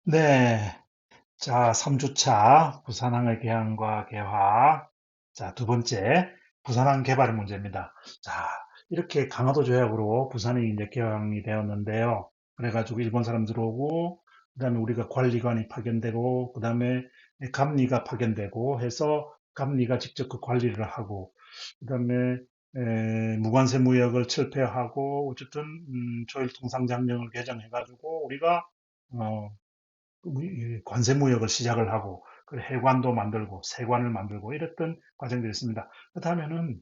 네. 자, 3주차 부산항의 개항과 개화. 자, 두 번째, 부산항 개발의 문제입니다. 자, 이렇게 강화도 조약으로 부산이 이제 개항이 되었는데요. 그래가지고 일본 사람 들어오고, 그다음에 우리가 관리관이 파견되고, 그다음에 감리가 파견되고 해서 감리가 직접 그 관리를 하고, 그다음에 무관세 무역을 철폐하고, 어쨌든 조일 통상장령을 개정해가지고 우리가 어, 관세 무역을 시작을 하고 그 해관도 만들고 세관을 만들고 이랬던 과정들이 있습니다. 그렇다면은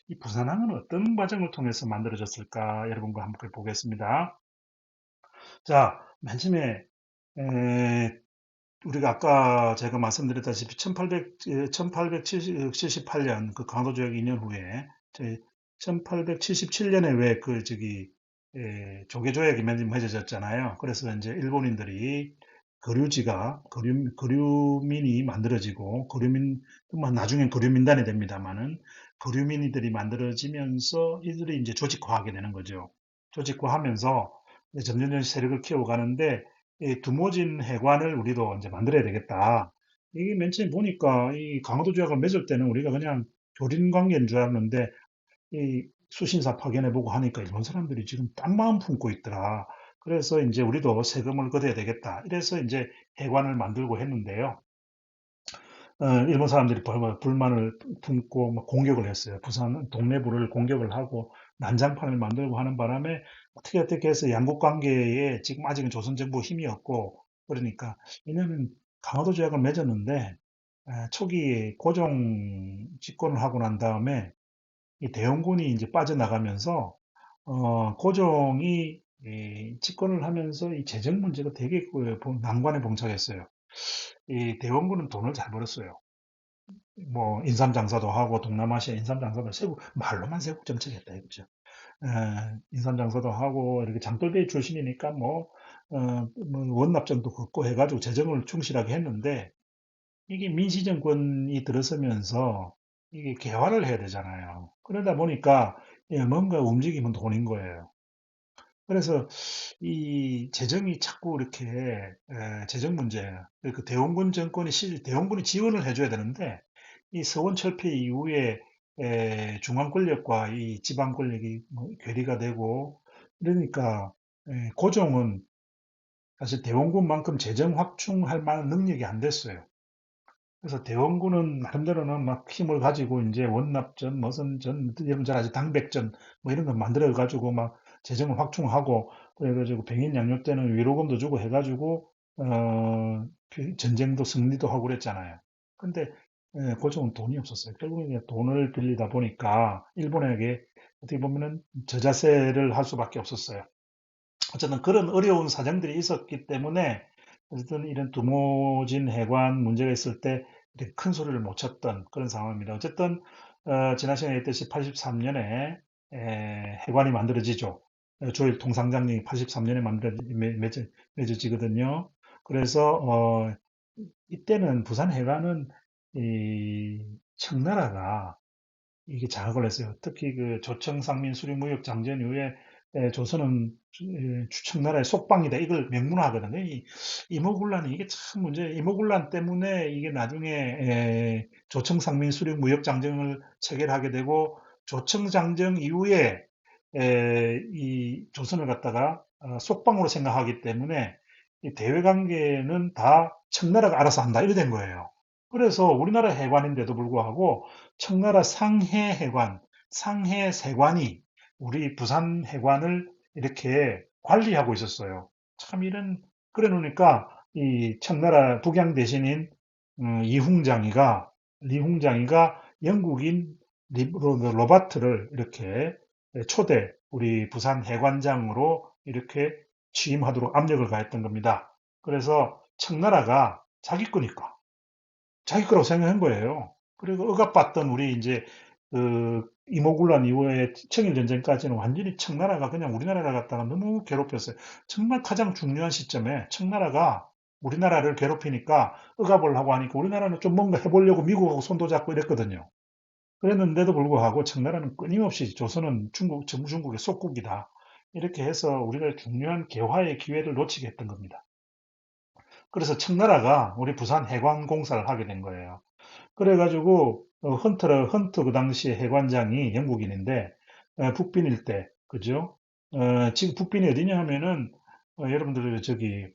이 부산항은 어떤 과정을 통해서 만들어졌을까 여러분과 함께 보겠습니다. 자, 맨 처음에 우리가 아까 제가 말씀드렸다시피 1878년 그 강화도조약 2년 후에 1877년에 왜 그 저기 조개조약이 맺어졌잖아요. 그래서 이제 일본인들이 거류민이 만들어지고 나중엔 거류민단이 됩니다만은 거류민이들이 만들어지면서 이들이 이제 조직화하게 되는 거죠. 조직화하면서 이제 점점 세력을 키워가는데 이 두모진 해관을 우리도 이제 만들어야 되겠다. 이게 맨 처음에 보니까 이 강화도 조약을 맺을 때는 우리가 그냥 교린 관계인 줄 알았는데 이 수신사 파견해보고 하니까 일본 사람들이 지금 딴 마음 품고 있더라. 그래서 이제 우리도 세금을 걷어야 되겠다. 이래서 이제 해관을 만들고 했는데요. 일본 사람들이 불만을 품고 막 공격을 했어요. 부산 동래부를 공격을 하고 난장판을 만들고 하는 바람에 어떻게 해서 양국 관계에 지금 아직은 조선 정부 힘이 없고 그러니까 이년은 강화도 조약을 맺었는데 초기에 고종 집권을 하고 난 다음에 이 대원군이 이제 빠져나가면서 고종이 집권을 하면서 이 재정 문제가 되게 난관에 봉착했어요. 이 대원군은 돈을 잘 벌었어요. 뭐 인삼 장사도 하고 동남아시아 인삼 장사도 세국 말로만 세국 정책했다 이거죠. 인삼 장사도 하고 이렇게 장돌배 출신이니까 뭐 원납정도 걷고 해가지고 재정을 충실하게 했는데 이게 민시 정권이 들어서면서 이게 개화를 해야 되잖아요. 그러다 보니까 뭔가 움직이면 돈인 거예요. 그래서 이 재정이 자꾸 이렇게 재정 문제, 그 대원군 정권이 대원군이 지원을 해줘야 되는데 이 서원 철폐 이후에 중앙 권력과 이 지방 권력이 뭐 괴리가 되고 그러니까 고종은 사실 대원군만큼 재정 확충할 만한 능력이 안 됐어요. 그래서 대원군은 나름대로는 막 힘을 가지고 이제 원납전, 머선전, 여러분 잘 아죠 당백전 뭐 이런 거 만들어 가지고 막 재정을 확충하고 그래가지고 병인 양요 때는 위로금도 주고 해가지고 전쟁도 승리도 하고 그랬잖아요. 근데 고종은 돈이 없었어요. 결국에 이제 돈을 빌리다 보니까 일본에게 어떻게 보면은 저자세를 할 수밖에 없었어요. 어쨌든 그런 어려운 사정들이 있었기 때문에 어쨌든 이런 두모진 해관 문제가 있을 때 이렇게 큰 소리를 못 쳤던 그런 상황입니다. 어쨌든 지난 시간에 얘기했듯이 83년에 해관이 만들어지죠. 조일 통상장령이 83년에 맺어지거든요. 그래서 이때는 부산 해관은 이 청나라가 이게 장악을 했어요. 특히 그 조청상민 수립무역 장전 이후에 조선은 주청나라의 속방이다. 이걸 명문화하거든요. 이 이모군란이 이게 참 문제. 이모군란 때문에 이게 나중에 조청상민 수립무역 장정을 체결하게 되고 조청장정 이후에 이 조선을 갖다가 속방으로 생각하기 때문에 이 대외관계는 다 청나라가 알아서 한다. 이래 된 거예요. 그래서 우리나라 해관인데도 불구하고 청나라 상해 해관, 상해 세관이 우리 부산 해관을 이렇게 관리하고 있었어요. 참 그래 놓으니까 이 청나라 북양 대신인 리홍장이가 영국인 로바트를 이렇게 우리 부산 해관장으로 이렇게 취임하도록 압력을 가했던 겁니다. 그래서 청나라가 자기 거니까 자기 거라고 생각한 거예요. 그리고 억압받던 우리 이제 그 이모군란 이후에 청일전쟁까지는 완전히 청나라가 그냥 우리나라를 갖다가 너무 괴롭혔어요. 정말 가장 중요한 시점에 청나라가 우리나라를 괴롭히니까 억압을 하고 하니까 우리나라는 좀 뭔가 해보려고 미국하고 손도 잡고 이랬거든요. 그랬는데도 불구하고 청나라는 끊임없이 조선은 전부 중국의 속국이다. 이렇게 해서 우리가 중요한 개화의 기회를 놓치게 했던 겁니다. 그래서 청나라가 우리 부산 해관공사를 하게 된 거예요. 그래가지고 헌트 그 당시에 해관장이 영국인인데 북빈 일대 그죠? 지금 북빈이 어디냐 하면은 여러분들 저기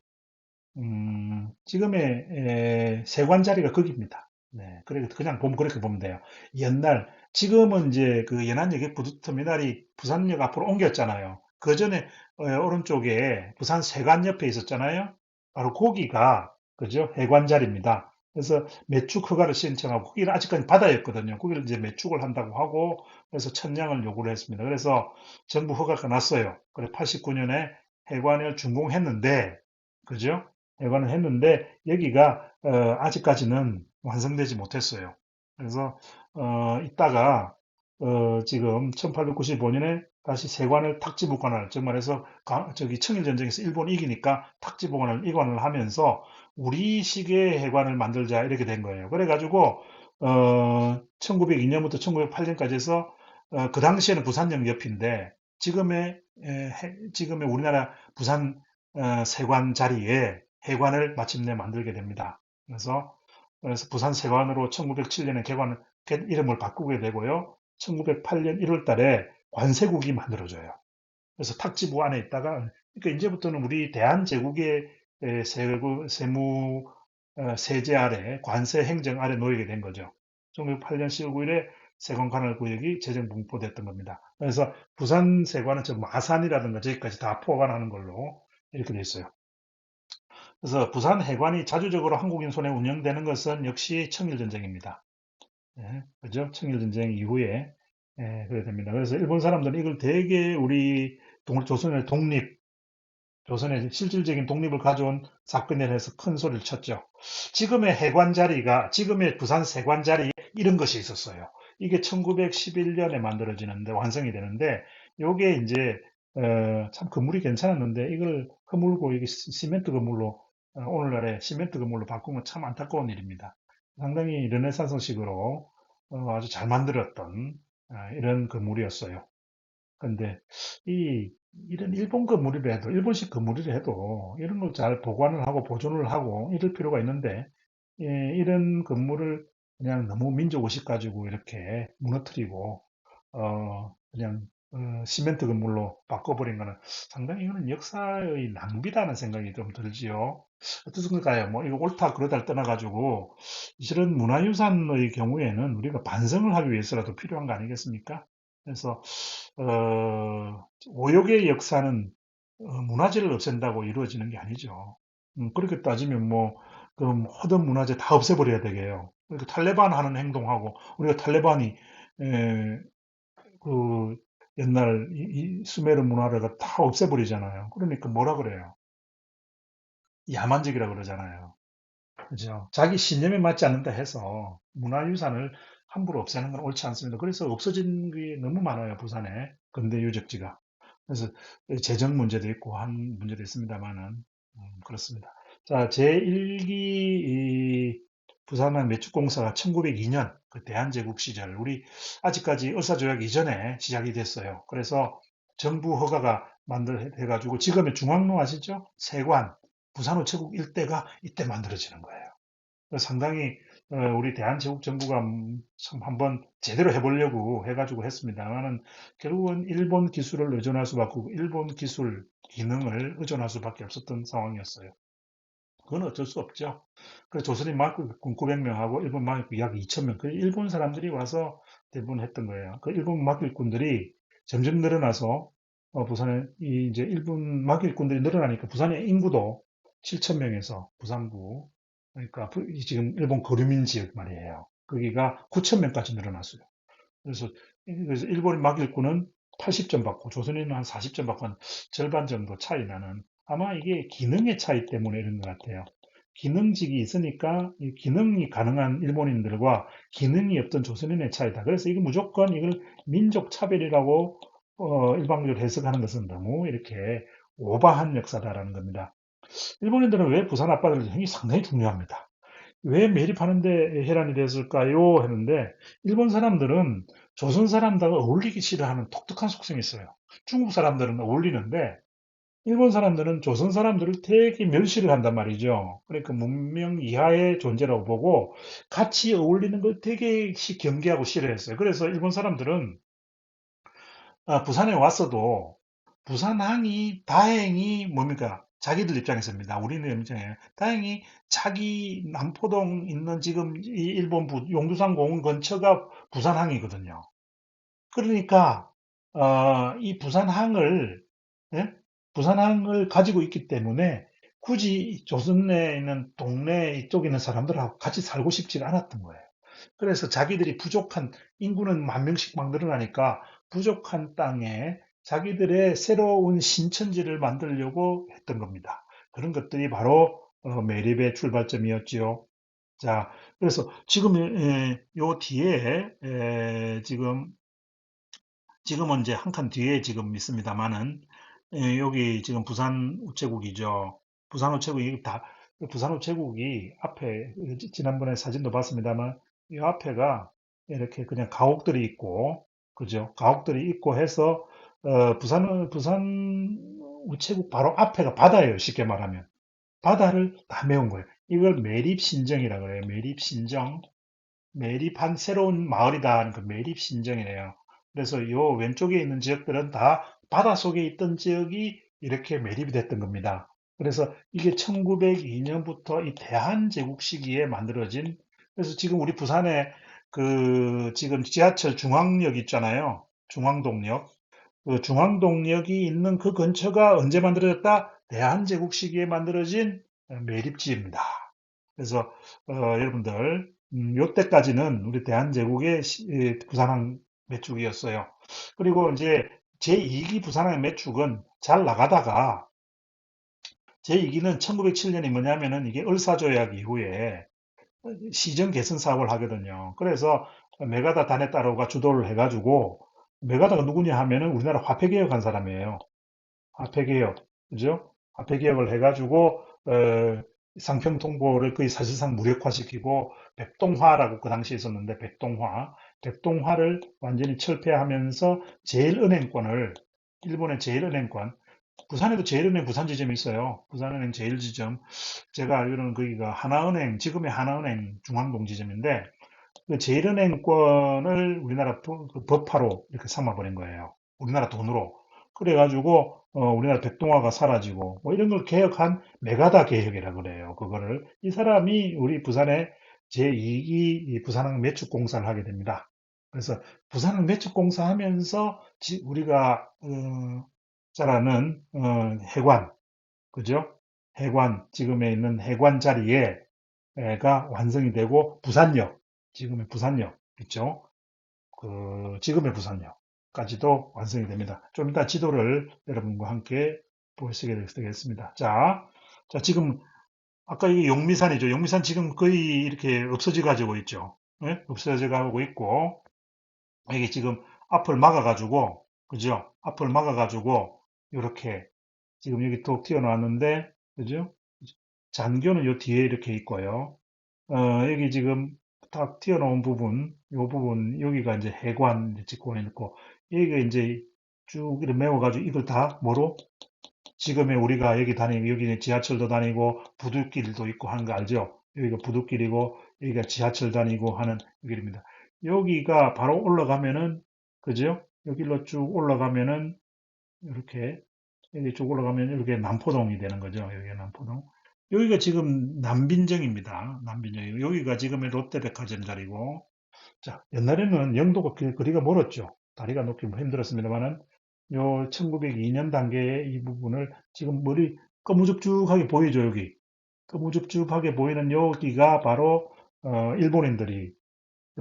지금의 세관 자리가 거기입니다. 네, 그래 그냥 보면 그렇게 보면 돼요. 옛날 지금은 이제 그 연안역에 부두터미널이 부산역 앞으로 옮겼잖아요. 그 전에 오른쪽에 부산 세관 옆에 있었잖아요. 바로 거기가 그죠? 해관 자리입니다. 그래서 매축 허가를 신청하고 거기는 아직까지 바다였거든요. 거기를 이제 매축을 한다고 하고 그래서 천량을 요구를 했습니다. 그래서 정부 허가가 났어요. 그래 89년에 해관을 준공했는데 그죠? 개관을 했는데 여기가 아직까지는 완성되지 못했어요. 그래서 이따가 지금 1895년에 다시 세관을 탁지부관을 즉 말해서 저기 청일전쟁에서 일본이 이기니까 탁지부관을 이관을 하면서 우리식의 해관을 만들자 이렇게 된 거예요. 그래가지고 1902년부터 1908년까지 해서 그 당시에는 부산역 옆인데 지금의 우리나라 부산 세관 자리에 해관을 마침내 만들게 됩니다. 그래서 부산 세관으로 1907년에 이름을 바꾸게 되고요. 1908년 1월 달에 관세국이 만들어져요. 그래서 탁지부 안에 있다가, 그러니까 이제부터는 우리 대한제국의 세무, 세제 아래, 관세 행정 아래 놓이게 된 거죠. 1908년 10월 9일에 세관 관할 구역이 재정 분포됐던 겁니다. 그래서 부산 세관은 저 마산이라든가 저기까지 다 포괄하는 걸로 이렇게 돼 있어요. 그래서 부산 해관이 자주적으로 한국인 손에 운영되는 것은 역시 청일전쟁입니다. 예, 그죠? 청일전쟁 이후에 그래 됩니다. 그래서 일본 사람들은 이걸 되게 우리 조선의 조선의 실질적인 독립을 가져온 사건이라 해서 큰 소리를 쳤죠. 지금의 부산 세관 자리에 이런 것이 있었어요. 이게 1911년에 만들어지는데, 완성이 되는데, 요게 이제, 참 건물이 괜찮았는데, 이걸 허물고, 이게 시멘트 건물로, 오늘날의 시멘트 건물로 바꾼 건 참 안타까운 일입니다. 상당히 르네상스식으로 아주 잘 만들었던 이런 건물이었어요. 근데 이 이런 일본 건물이라 해도 일본식 건물이라 해도 이런 걸 잘 보관을 하고 보존을 하고 이럴 필요가 있는데 이런 건물을 그냥 너무 민족의식 가지고 이렇게 무너뜨리고 그냥 시멘트 건물로 바꿔버린 거는 상당히 이거는 역사의 낭비라는 생각이 좀 들지요. 어떻습니까요? 뭐 이거 옳다 그러다를 떠나가지고 이런 문화유산의 경우에는 우리가 반성을 하기 위해서라도 필요한 거 아니겠습니까? 그래서 오욕의 역사는 문화재를 없앤다고 이루어지는 게 아니죠. 그렇게 따지면 뭐, 그럼 허든 문화재 다 없애버려야 되게요. 그러니까 탈레반 하는 행동하고, 우리가 탈레반이, 에, 그, 옛날 수메르 문화를 다 없애버리잖아요. 그러니까 뭐라 그래요? 야만적이라 그러잖아요. 그죠? 자기 신념에 맞지 않는다 해서 문화유산을 함부로 없애는 건 옳지 않습니다. 그래서 없어진 게 너무 많아요, 부산에. 근대 유적지가. 그래서 재정 문제도 있고 한 문제도 있습니다만은 그렇습니다. 자, 제1기 부산한 매축공사가 1902년 그 대한제국 시절 우리 아직까지 을사조약 이전에 시작이 됐어요. 그래서 정부 허가가 해가지고 지금의 중앙로 아시죠? 세관, 부산우체국 일대가 이때 만들어지는 거예요. 상당히 우리 대한제국 정부가 참 한번 제대로 해보려고 해가지고 했습니다만은 결국은 일본 기술을 의존할 수밖에 없고 일본 기술 기능을 의존할 수밖에 없었던 상황이었어요. 그건 어쩔 수 없죠. 그래서 조선인 막군 900명하고 일본 막일군 약 2,000명, 그 일본 사람들이 와서 대부분 했던 거예요. 그 일본 막일군들이 점점 늘어나서 부산에 이제 일본 막일군들이 늘어나니까 부산의 인구도 7,000명에서 부산구 그러니까 지금 일본 거류민 지역 말이에요. 거기가 9,000명까지 늘어났어요. 그래서 일본 막일군은 80점 받고 조선인은 한 40점 받고 한 절반 정도 차이 나는 아마 이게 기능의 차이 때문에 이런 것 같아요. 기능직이 있으니까 이 기능이 가능한 일본인들과 기능이 없던 조선인의 차이다. 그래서 이거 무조건 이걸 민족 차별이라고 일방적으로 해석하는 것은 너무 이렇게 오바한 역사다라는 겁니다. 일본인들은 왜 부산 앞바다를 굉장히 상당히 중요합니다. 왜 매립하는데 혜란이 됐을까요? 했는데 일본 사람들은 조선 사람들과 어울리기 싫어하는 독특한 속성이 있어요. 중국 사람들은 어울리는데 일본 사람들은 조선 사람들을 되게 멸시를 한단 말이죠. 그러니까 문명 이하의 존재라고 보고 같이 어울리는 걸 되게 경계하고 싫어했어요. 그래서 일본 사람들은 부산에 왔어도 부산항이 다행히 뭡니까? 자기들 입장에서입니다. 우리는 입장에 다행히 자기 남포동 있는 지금 이 일본 용두산 공원 근처가 부산항이거든요. 그러니까 이 부산항을 예? 부산항을 가지고 있기 때문에 굳이 조선내에 있는 동네 이쪽에 있는 사람들하고 같이 살고 싶지가 않았던 거예요. 그래서 자기들이 부족한 인구는 만 명씩 막 늘어나니까 부족한 땅에 자기들의 새로운 신천지를 만들려고 했던 겁니다. 그런 것들이 바로 매립의 출발점이었지요. 자, 그래서 지금 요 뒤에 지금은 이제 한 칸 뒤에 지금 있습니다만은 여기 지금 부산 우체국이죠. 부산 우체국이 부산 우체국이 앞에 지난번에 사진도 봤습니다만 이 앞에가 이렇게 그냥 가옥들이 있고 그죠? 가옥들이 있고 해서 부산 우체국 바로 앞에가 바다예요. 쉽게 말하면 바다를 다 메운 거예요. 이걸 매립신정이라 그래요. 매립신정. 매립한 새로운 마을이다 하는 그 매립신정이네요. 그래서 요 왼쪽에 있는 지역들은 다 바닷속에 있던 지역이 이렇게 매립이 됐던 겁니다. 그래서 이게 1902년부터 이 대한제국 시기에 만들어진 그래서 지금 우리 부산에 그 지금 지하철 중앙역 있잖아요. 중앙동역. 그 중앙동역이 있는 그 근처가 언제 만들어졌다? 대한제국 시기에 만들어진 매립지입니다. 그래서 여러분들 요때까지는 우리 대한제국의 부산항 매축이었어요. 그리고 이제 제2기 부산항 매축은 잘 나가다가 제2기는 1907년이 뭐냐면은 이게 을사조약 이후에 시정 개선 사업을 하거든요. 그래서 메가다 다네타로가 주도를 해가지고 메가다가 누구냐 하면은 우리나라 화폐개혁한 사람이에요. 화폐개혁, 그죠? 화폐개혁을 해가지고 상평통보를 거의 사실상 무력화시키고 백동화라고 그 당시에 있었는데 백동화를 완전히 철폐하면서 제일은행권을 일본의 제일은행권 부산에도 제일은행 부산지점이 있어요. 부산은행 제일지점 제가 알기로는 거기가 하나은행 지금의 하나은행 중앙동 지점인데 그 제일은행권을 우리나라 그 법화로 이렇게 삼아버린 거예요. 우리나라 돈으로. 그래가지고 우리나라 백동화가 사라지고 뭐 이런 걸 개혁한 메가다 개혁이라 그래요. 그거를 이 사람이 우리 부산의 제2기 부산항 매축공사를 하게 됩니다. 그래서 부산항 매축공사 하면서 우리가 잘 아는 해관, 그죠? 해관 지금에 있는 해관 자리에 가 완성이 되고 부산역, 지금의 부산역 있죠? 그 지금의 부산역까지도 완성이 됩니다. 좀 이따 지도를 여러분과 함께 보시게 되겠습니다. 자, 지금 아까 이게 용미산이죠. 용미산 지금 거의 이렇게 없어져 가지고 있죠. 예? 없어져 가고 있고 이게 지금 앞을 막아 가지고 그죠? 앞을 막아 가지고 이렇게 지금 여기 또 튀어나왔는데 그죠? 잔교는 요 뒤에 이렇게 있고요. 여기 지금 딱 튀어나온 부분, 요 부분, 여기가 이제 해관 직권에 있고, 여기가 이제 쭉 이렇게 메워가지고 이걸 다 뭐로? 지금의 우리가 여기 다니고, 여기는 지하철도 다니고, 부둣길도 있고 하는 거 알죠? 여기가 부둣길이고, 여기가 지하철 다니고 하는 길입니다. 여기가 바로 올라가면은, 그죠? 여기로 쭉 올라가면은, 이렇게 여기 쭉 올라가면 이렇게 남포동이 되는 거죠. 여기가 남포동. 여기가 지금 남빈정입니다. 남빈정. 여기가 지금의 롯데백화점 자리고. 자, 옛날에는 영도가 거리가 멀었죠. 다리가 놓기 힘들었습니다만은 요 1902년 단계의 이 부분을 지금 머리 거무죽죽하게 보이죠, 여기. 거무죽죽하게 보이는 여기가 바로 일본인들이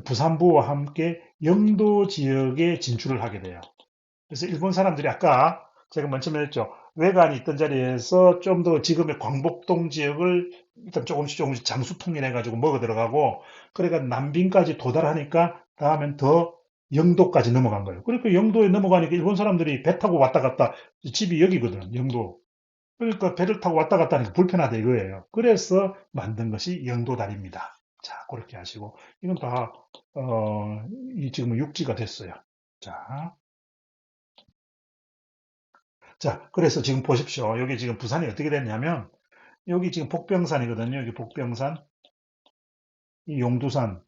부산부와 함께 영도 지역에 진출을 하게 돼요. 그래서 일본 사람들이 아까 제가 먼저 말했죠. 외관이 있던 자리에서 좀 더 지금의 광복동 지역을 일단 조금씩 장수 통일해가지고 먹어 들어가고, 그래가 남빈까지 도달하니까 다음엔 더 영도까지 넘어간 거예요. 그러니까 영도에 넘어가니까 일본 사람들이 배 타고 왔다 갔다, 집이 여기거든, 영도. 그러니까 배를 타고 왔다 갔다 하니까 불편하다 이거예요. 그래서 만든 것이 영도다리입니다. 자, 그렇게 하시고, 이건 다, 이 지금 육지가 됐어요. 자, 자, 그래서 지금 보십시오. 여기 지금 부산이 어떻게 됐냐면, 여기 지금 복병산이거든요. 여기 복병산, 이 용두산이고,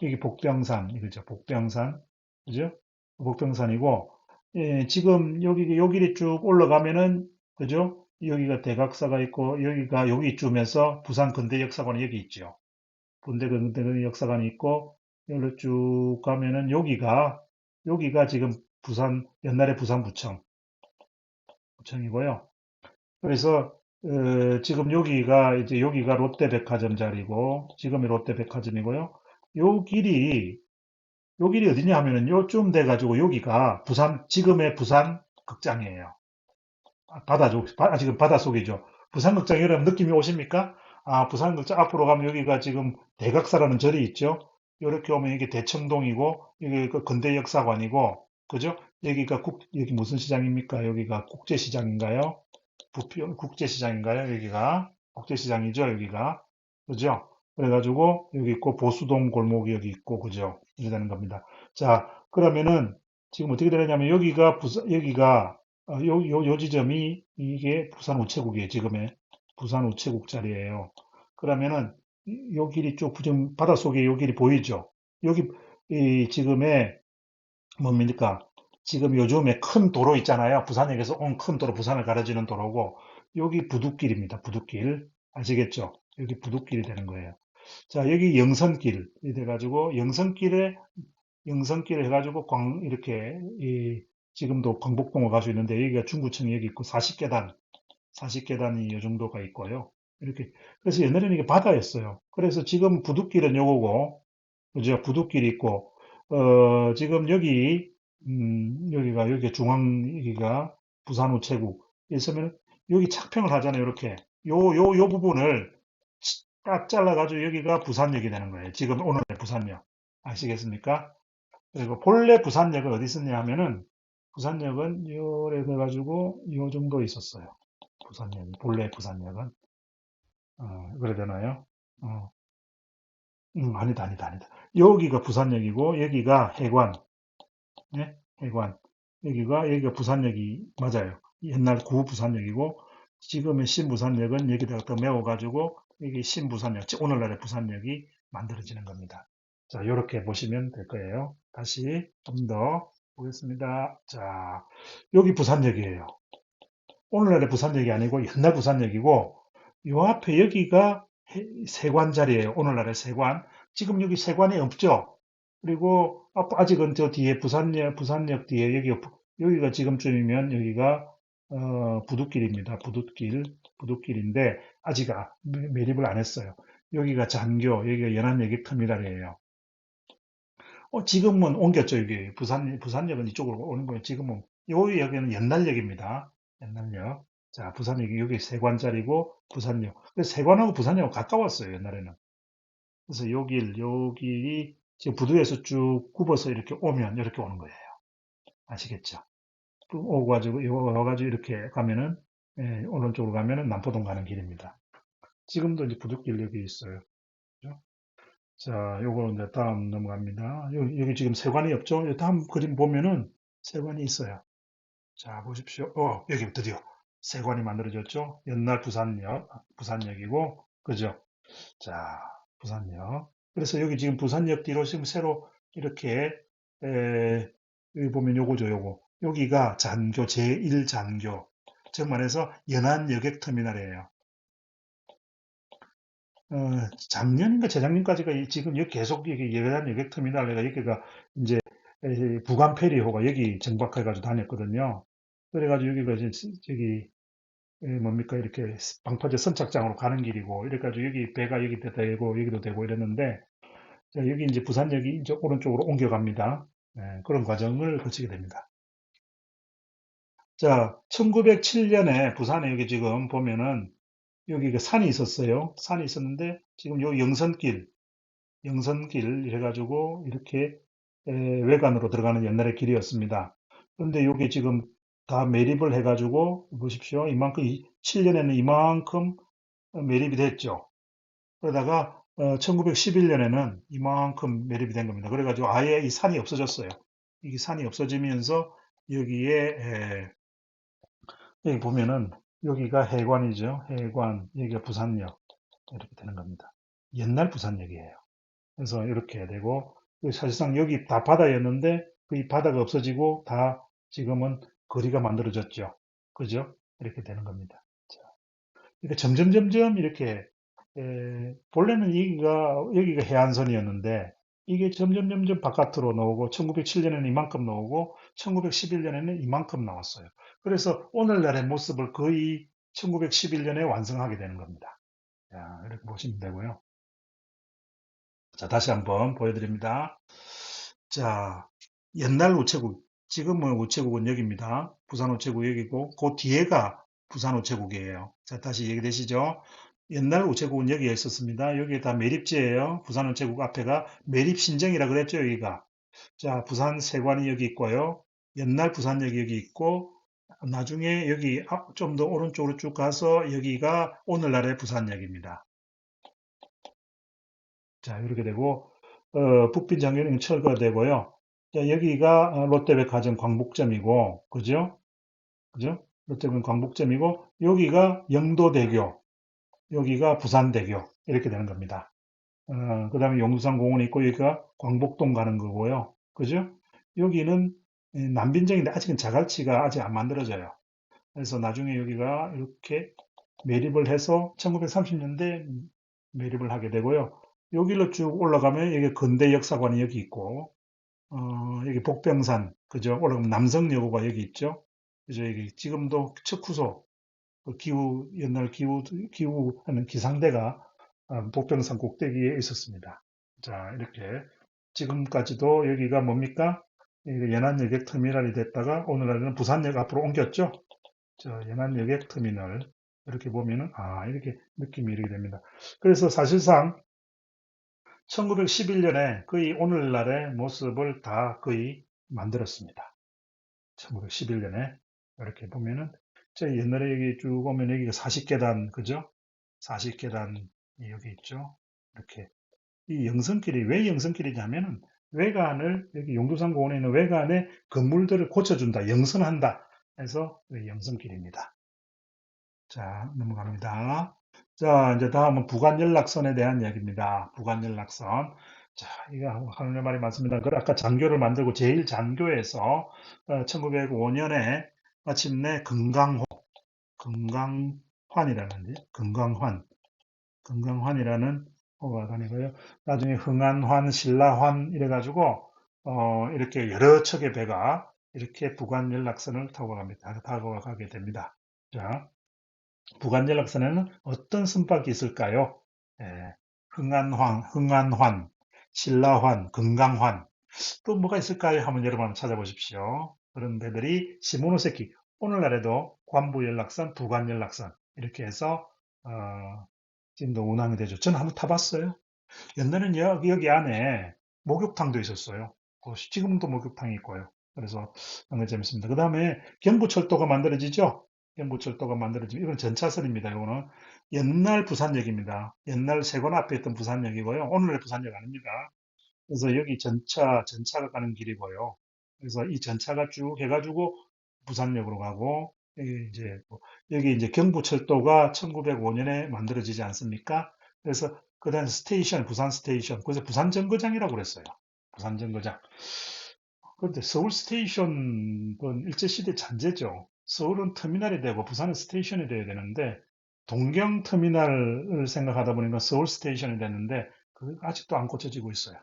여기 복병산, 이거죠. 복병산, 그죠? 복병산이고, 예, 지금 요 길이 쭉 올라가면은, 그죠? 여기가 대각사가 있고, 여기가 여기 이쯤에서 부산 근대역사관이 여기 있죠. 근대 역사관이 있고, 여기로 쭉 가면은 여기가 지금 옛날에 부산구청이고요. 그래서 지금 여기가 롯데백화점 자리고 지금이 롯데백화점이고요. 요 길이 요 길이 어디냐 하면은 요쯤 돼 가지고 여기가 지금의 부산 극장이에요. 지금 바닷속이죠. 부산 극장 여러분 느낌이 오십니까? 아, 부산 극장 앞으로 가면 여기가 지금 대각사라는 절이 있죠. 이렇게 오면 이게 대청동이고 이게 그 근대역사관이고 그죠? 여기 무슨 시장입니까? 여기가 국제시장인가요? 국제시장인가요? 여기가 국제시장이죠, 여기가. 그죠? 그래가지고 여기 있고 보수동 골목이 여기 있고 그죠? 이래 되는 겁니다. 자, 그러면은 지금 어떻게 되느냐면 여기가 요 지점이 이게 부산 우체국이에요. 지금의 부산 우체국 자리예요. 그러면은 요 길이 쭉 지금 바닷속에 요 길이 보이죠? 여기 이 지금의 뭡니까? 지금 요즘에 큰 도로 있잖아요. 부산역에서 온 큰 도로, 부산을 가로지는 도로고, 여기 부두길입니다. 부두길. 아시겠죠? 여기 부두길이 되는 거예요. 자, 여기 영선길이 돼가지고, 영선길 해가지고, 이렇게, 지금도 광복동을 갈 수 있는데, 여기가 중구청이 여기 있고, 40계단이 요 정도가 있고요. 이렇게. 그래서 옛날에는 이게 바다였어요. 그래서 지금 부두길은 요거고, 그죠? 부두길이 있고, 지금 여기가 여기가 부산 우체국. 있으면, 여기 착평을 하잖아요. 이렇게. 요 부분을 딱 잘라가지고 여기가 부산역이 되는 거예요. 지금 오늘의 부산역. 아시겠습니까? 그리고 본래 부산역은 어디 있었냐 하면은, 부산역은 요래 돼가지고 요 정도 있었어요. 본래 부산역은. 그래 되나요? 어, 아니다. 여기가 부산역이고, 여기가 해관. 네? 해관. 여기가 부산역이 맞아요. 옛날 구 부산역이고 지금의 신부산역은 여기다가 더 메워가지고 여기 신부산역, 즉 오늘날의 부산역이 만들어지는 겁니다. 자, 이렇게 보시면 될 거예요. 다시 좀 더 보겠습니다. 자, 여기 부산역이에요. 오늘날의 부산역이 아니고 옛날 부산역이고 요 앞에 여기가 세관 자리예요. 오늘날의 세관. 지금 여기 세관이 없죠. 그리고 아직은 저 뒤에 부산역 뒤에 여기가 지금쯤이면 여기가 부두길입니다. 부두길인데 아직 매립을 안 했어요. 여기가 여기가 연안여객터미널이에요. 지금은 옮겼죠. 여기 부산역은 이쪽으로 오는 거예요. 지금은 여기는 옛날역입니다. 옛날역. 자, 부산역이 여기 세관자리고 부산역. 그래서 세관하고 부산역은 가까웠어요. 옛날에는. 그래서 요 길이 지금 부두에서 쭉 굽어서 이렇게 오면 이렇게 오는 거예요. 아시겠죠? 또 와가지고 이렇게 가면은, 오른쪽으로 가면은 남포동 가는 길입니다. 지금도 이제 부두길 여기 있어요. 그죠? 자, 요거는 이제 다음 넘어갑니다. 여기 지금 세관이 없죠? 다음 그림 보면은 세관이 있어요. 자, 보십시오. 여기 드디어 세관이 만들어졌죠? 옛날 부산역이고, 그죠? 자, 부산역. 그래서 여기 지금 부산역 뒤로 지금 새로 이렇게, 여기 보면 요거죠, 요거. 여기가 제1잔교. 즉 말해서 연안여객터미널이에요. 작년인가 재작년까지가 지금 여기 계속 여기 연안여객터미널에가 여기가 이제 부관 페리호가 여기 정박해가지고 다녔거든요. 그래가지고 여기가 이제 저기 뭡니까 이렇게 방파제 선착장으로 가는 길이고 이래가지고 여기 배가 여기도 되고 여기도 되고 이랬는데 자, 여기 이제 부산역이 이제 오른쪽으로 옮겨갑니다. 그런 과정을 거치게 됩니다. 자, 1907년에 부산에 여기 지금 보면은 여기 그 산이 있었어요. 산이 있었는데 지금 요 영선길 해가지고 이렇게 외관으로 들어가는 옛날의 길이었습니다. 그런데 여기 지금 다 매립을 해가지고 보십시오. 7년에는 이만큼 매립이 됐죠. 그러다가 1911년에는 이만큼 매립이 된 겁니다. 그래가지고 아예 이 산이 없어졌어요. 이게 산이 없어지면서 여기에 여기 보면은 여기가 해관이죠. 해관, 여기가 부산역 이렇게 되는 겁니다. 옛날 부산역이에요. 그래서 이렇게 되고 사실상 여기 다 바다였는데 그 이 바다가 없어지고 다 지금은 거리가 만들어졌죠. 그죠? 이렇게 되는 겁니다. 자, 그러니까 점점 이렇게 본래는 여기가 해안선이었는데 이게 점점 바깥으로 나오고 1907년에는 이만큼 나오고 1911년에는 이만큼 나왔어요. 그래서 오늘날의 모습을 거의 1911년에 완성하게 되는 겁니다. 자, 이렇게 보시면 되고요. 자, 다시 한번 보여드립니다. 자, 옛날 우체국, 지금은 우체국은 여기입니다. 부산 우체국 여기고, 그 뒤에가 부산 우체국이에요. 자, 다시 얘기되시죠? 옛날 우체국은 여기에 있었습니다. 여기에 다 매립지예요. 부산 우체국 앞에가 매립신정이라 그랬죠, 여기가. 자, 부산 세관이 여기 있고요. 옛날 부산역이 여기 있고, 나중에 여기 좀 더 오른쪽으로 쭉 가서 여기가 오늘날의 부산역입니다. 자, 이렇게 되고, 북빈 장교는 철거되고요. 자, 여기가 롯데백화점 광복점이고, 그죠? 그죠? 롯데백화점 광복점이고, 여기가 영도대교, 여기가 부산대교, 이렇게 되는 겁니다. 그 다음에 용두산 공원이 있고, 여기가 광복동 가는 거고요. 그죠? 여기는 남빈정인데 아직은 자갈치가 아직 안 만들어져요. 그래서 나중에 여기가 이렇게 매립을 해서 1930년대 매립을 하게 되고요. 여기로 쭉 올라가면 여기 근대 역사관이 여기 있고, 여기 복병산, 그죠? 올라가면 남성여고가 여기 있죠? 그죠? 여기 지금도 척후소, 그 옛날 기후하는 기상대가 복병산 꼭대기에 있었습니다. 자, 이렇게 지금까지도 여기가 뭡니까? 연안여객 터미널이 됐다가 오늘날에는 부산역 앞으로 옮겼죠? 저 연안여객 터미널 이렇게 보면은 이렇게 느낌이 이렇게 됩니다. 그래서 사실상 1911년에 거의 오늘날의 모습을 다 거의 만들었습니다. 1911년에 이렇게 보면은 저 옛날에 여기 쭉 오면 여기가 40계단 그죠? 40계단이 여기 있죠. 이렇게 이 영성길이 왜 영성길이냐면은 외관을 여기 용두산 공원에 있는 외관의 건물들을 고쳐준다, 영선한다 해서 영성길입니다. 자, 넘어갑니다. 자, 이제 다음은 부관연락선에 대한 이야기입니다. 부관연락선. 자, 이거 하는 말이 많습니다. 그 아까 장교를 만들고 제일 장교에서 1905년에 마침내 금강환이라는 호가 다니고요. 나중에 흥안환, 신라환 이래가지고 이렇게 여러 척의 배가 이렇게 부관연락선을 타고 가게 됩니다. 자, 부관연락선에는 어떤 선박이 있을까요? 예, 흥안환, 신라환, 금강환. 또 뭐가 있을까요? 한번 여러분 한번 찾아보십시오. 그런 배들이 시모노세키, 오늘날에도 관부연락선, 부관연락선 이렇게 해서 지금도 운항이 되죠. 저는 한번 타봤어요. 옛날에는 여기 안에 목욕탕도 있었어요. 지금도 목욕탕이 있고요. 그래서 굉장히 재밌습니다. 그 다음에 경부철도가 만들어지죠. 경부철도가 만들어지면 이건 전차선입니다. 이거는 옛날 부산역입니다. 옛날 세관 앞에 있던 부산역이고요. 오늘의 부산역 아닙니다. 그래서 여기 전차가 가는 길이고요. 그래서 이 전차가 쭉 해가지고 부산역으로 가고 여기 이제 경부철도가 1905년에 만들어지지 않습니까? 그래서 그다음 스테이션, 부산 스테이션, 그래서 부산 정거장이라고 그랬어요. 부산 정거장. 그런데 서울 스테이션은 일제시대 잔재죠. 서울은 터미널이 되고 부산은 스테이션이 돼야 되는데 동경 터미널을 생각하다 보니까 서울 스테이션이 됐는데 그 아직도 안 고쳐지고 있어요.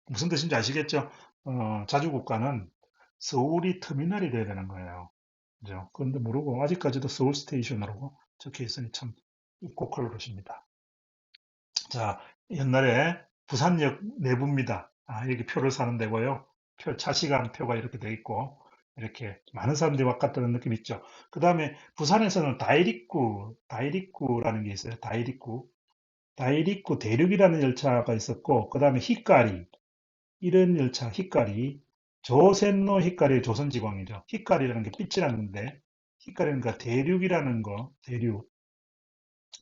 무슨 뜻인지 아시겠죠? 자주국가는 서울이 터미널이 돼야 되는 거예요. 그죠? 그런데 모르고 아직까지도 서울 스테이션으로 적혀 있으니 참 고퀄 노릇입니다. 자, 옛날에 부산역 내부입니다. 여기 표를 사는 데고요. 차시간 표가 이렇게 돼 있고, 이렇게 많은 사람들이 왔갔다는 느낌 있죠. 그 다음에 부산에서는 다이리쿠라는 게 있어요. 다이리쿠 대륙이라는 열차가 있었고, 그 다음에 히카리, 이런 열차, 히카리, 조센노 히카리 조선지광이죠. 히카리라는 게 빛이라는 데, 히카리는 그 대륙이라는 거, 대륙.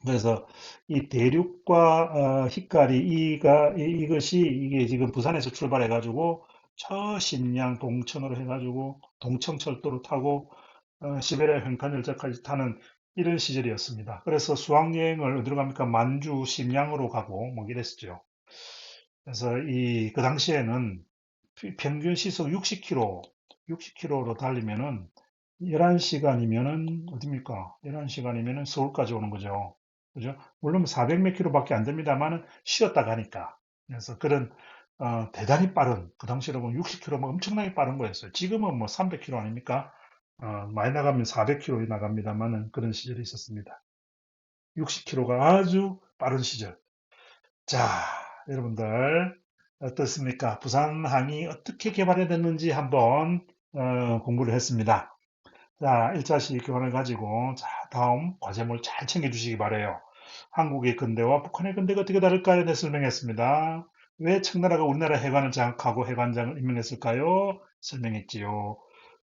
그래서 이 대륙과 히카리 이것이 이게 지금 부산에서 출발해 가지고 저 신양 동천으로 해 가지고 동청철도로 타고 시베리아 현판열차까지 타는 이런 시절이었습니다. 그래서 수학여행을 어디로 갑니까? 만주, 심양으로 가고 뭐 이랬었죠. 그래서 그 당시에는 평균 시속 60km, 60km로 달리면은 11시간이면은 어딥니까? 11시간이면은 서울까지 오는 거죠. 그죠? 물론 400 몇 킬로밖에 안 됩니다만은 쉬었다 가니까. 그래서 그런 대단히 빠른 그 당시로 보면 60km면 엄청나게 빠른 거였어요. 지금은 뭐 300km 아닙니까? 많이 나가면 400km 나갑니다만은 그런 시절이 있었습니다. 60km가 아주 빠른 시절. 자, 여러분들 어떻습니까? 부산항이 어떻게 개발이 됐는지 한번 공부를 했습니다. 자, 1차 시교환을 가지고 자, 다음 과제물 잘 챙겨주시기 바래요. 한국의 근대와 북한의 근대가 어떻게 다를까요? 네, 설명했습니다. 왜 청나라가 우리나라 해관을 장악하고 해관장을 임명했을까요? 설명했지요.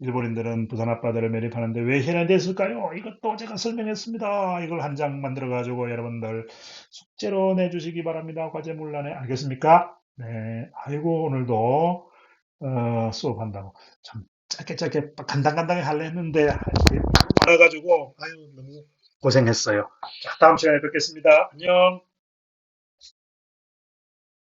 일본인들은 부산 앞바다를 매립하는데 왜 해란이 됐을까요? 이것도 제가 설명했습니다. 이걸 한 장 만들어 가지고 여러분들 숙제로 내주시기 바랍니다. 과제문란에 알겠습니까? 네, 아이고 오늘도 수업한다고 참 짧게 짧게 간당간당히 하려 했는데 많아가지고 아유 너무 고생했어요. 자, 다음 시간에 뵙겠습니다. 안녕.